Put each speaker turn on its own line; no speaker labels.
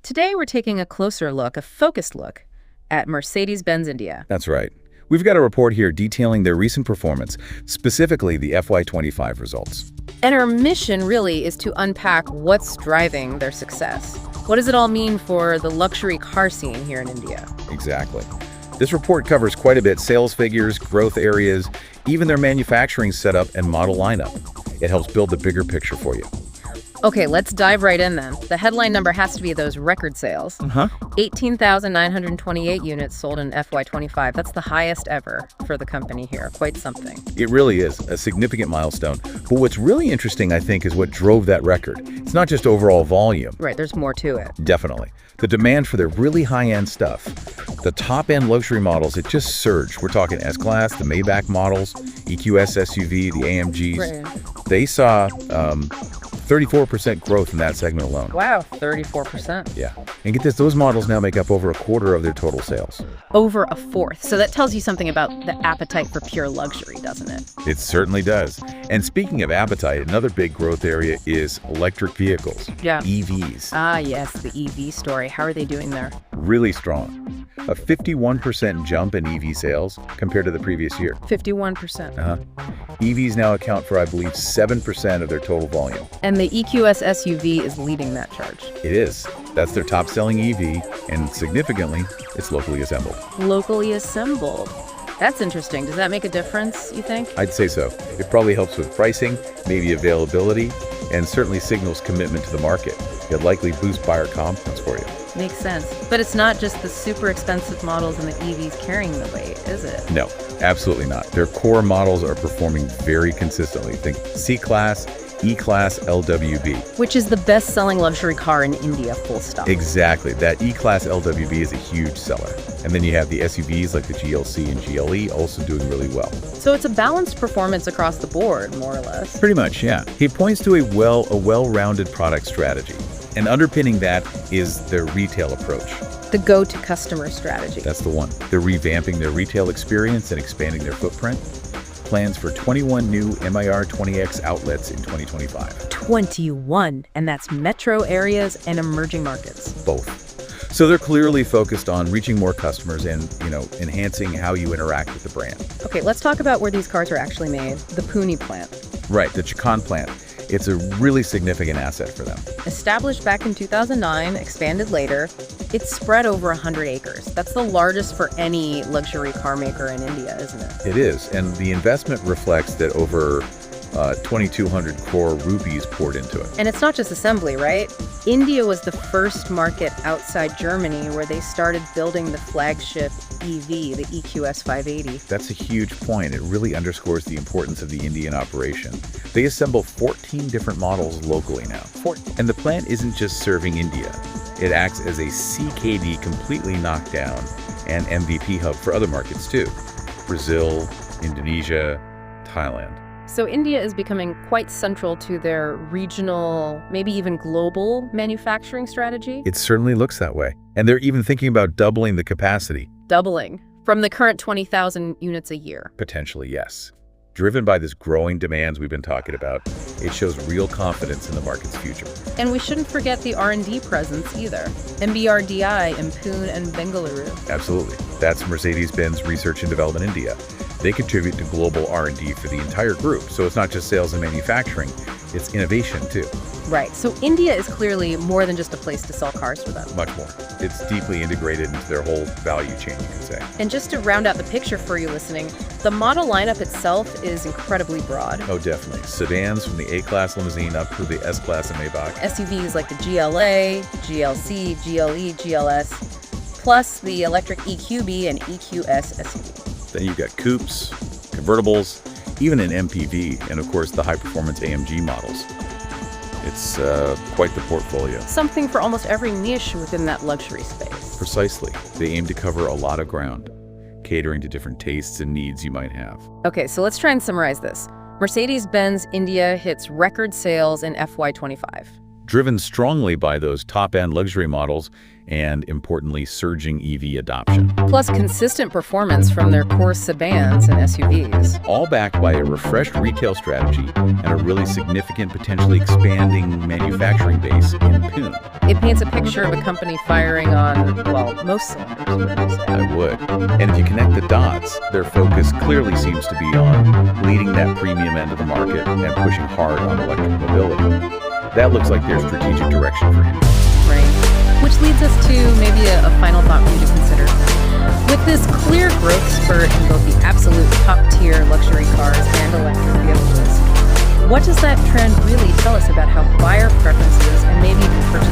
Today, we're taking a closer look, a focused look, at Mercedes-Benz India.
That's right. We've got a report here detailing their recent performance, specifically the FY25 results.
And our mission really is to unpack what's driving their success. What does it all mean for the luxury car scene here in India?
Exactly. This report covers quite a bit: sales figures, growth areas, even their manufacturing setup and model lineup. It helps build the bigger picture for you.
Okay, let's dive right in then. The headline number has to be those record sales. 18,928 units sold in FY25. That's the highest ever for the company here. Quite something.
It really is a significant milestone. But what's really interesting, I think, is what drove that record. It's not just overall volume.
Right, there's more to it.
Definitely. The demand for their really high-end stuff. The top-end luxury models, it just surged. We're talking S-Class, the Maybach models, EQS SUV, the AMGs.
Right.
They saw 34% growth in that segment alone.
Wow, 34%.
Yeah. And get this, those models now make up over a quarter of their total sales.
Over a fourth. So that tells you something about the appetite for pure luxury, doesn't it?
It certainly does. And speaking of appetite, another big growth area is electric vehicles.
Yeah.
EVs.
Ah, yes, the EV story. How are they doing there?
Really strong. A 51% jump in EV sales compared to the previous year.
51%.
EVs now account for, I believe, 7% of their total volume.
And the EQS SUV is leading that charge.
It is. That's their top-selling EV, and significantly, it's locally assembled.
Locally assembled. That's interesting. Does that make a difference, you think?
I'd say so. It probably helps with pricing, maybe availability, and certainly signals commitment to the market. It'd likely boost buyer confidence for you.
Makes sense. But it's not just the super expensive models and the EVs carrying the weight, is it?
No, absolutely not. Their core models are performing very consistently. Think C-Class, E-Class, LWB.
Which is the best-selling luxury car in India, full stop.
Exactly. That E-Class LWB is a huge seller. And then you have the SUVs like the GLC and GLE also doing really well.
So it's a balanced performance across the board, more or less.
Pretty much, yeah. He points to a well-rounded product strategy. And underpinning that is their retail approach.
The go-to-customer strategy.
That's the one. They're revamping their retail experience and expanding their footprint. Plans for 21 new MIR 20X outlets in 2025.
21, and that's metro areas and emerging markets.
Both. So they're clearly focused on reaching more customers and, enhancing how you interact with the brand.
Okay, let's talk about where these cars are actually made. The Pune plant.
Right, the Chakan plant. It's a really significant asset for them.
Established back in 2009, expanded later, it's spread over 100 acres. That's the largest for any luxury car maker in India, isn't it?
It is, and the investment reflects that over 2,200 crore rupees poured into it.
And it's not just assembly, right? India was the first market outside Germany where they started building the flagship EV, the EQS 580.
That's a huge point. It really underscores the importance of the Indian operation. They assemble 14 different models locally now.
14.
And the plant isn't just serving India. It acts as a CKD completely knocked down and MVP hub for other markets too. Brazil, Indonesia, Thailand.
So India is becoming quite central to their regional, maybe even global manufacturing strategy?
It certainly looks that way. And they're even thinking about doubling the capacity.
Doubling from the current 20,000 units a year.
Potentially, yes. Driven by this growing demands we've been talking about, it shows real confidence in the market's future.
And we shouldn't forget the R&D presence either. MBRDI in Pune and Bengaluru.
Absolutely. That's Mercedes-Benz Research and Development India. They contribute to global R&D for the entire group. So it's not just sales and manufacturing, it's innovation too.
Right. So India is clearly more than just a place to sell cars for them.
Much more. It's deeply integrated into their whole value chain, you could say.
And just to round out the picture for you listening, the model lineup itself is incredibly broad.
Oh, definitely. Sedans from the A-Class limousine up to the S-Class and Maybach.
SUVs like the GLA, GLC, GLE, GLS, plus the electric EQB and EQS SUV.
Then you've got coupes, convertibles, even an MPV, and of course the high-performance AMG models. It's quite the portfolio.
Something for almost every niche within that luxury space.
Precisely. They aim to cover a lot of ground, catering to different tastes and needs you might have.
Okay, so let's try and summarize this. Mercedes-Benz India hits record sales in FY25.
driven strongly by those top-end luxury models and, importantly, surging EV adoption.
Plus consistent performance from their core sedans and SUVs.
All backed by a refreshed retail strategy and a really significant, potentially expanding manufacturing base in Pune.
It paints a picture of a company firing on, well, most cylinders, would you say?
I would. And if you connect the dots, their focus clearly seems to be on leading that premium end of the market and pushing hard on electric mobility. That looks like their strategic direction for India.
Right. Which leads us to maybe a final thought for you to consider. With this clear growth spurt in both the absolute top-tier luxury cars and electric vehicles, what does that trend really tell us about how buyer preferences and maybe even purchasing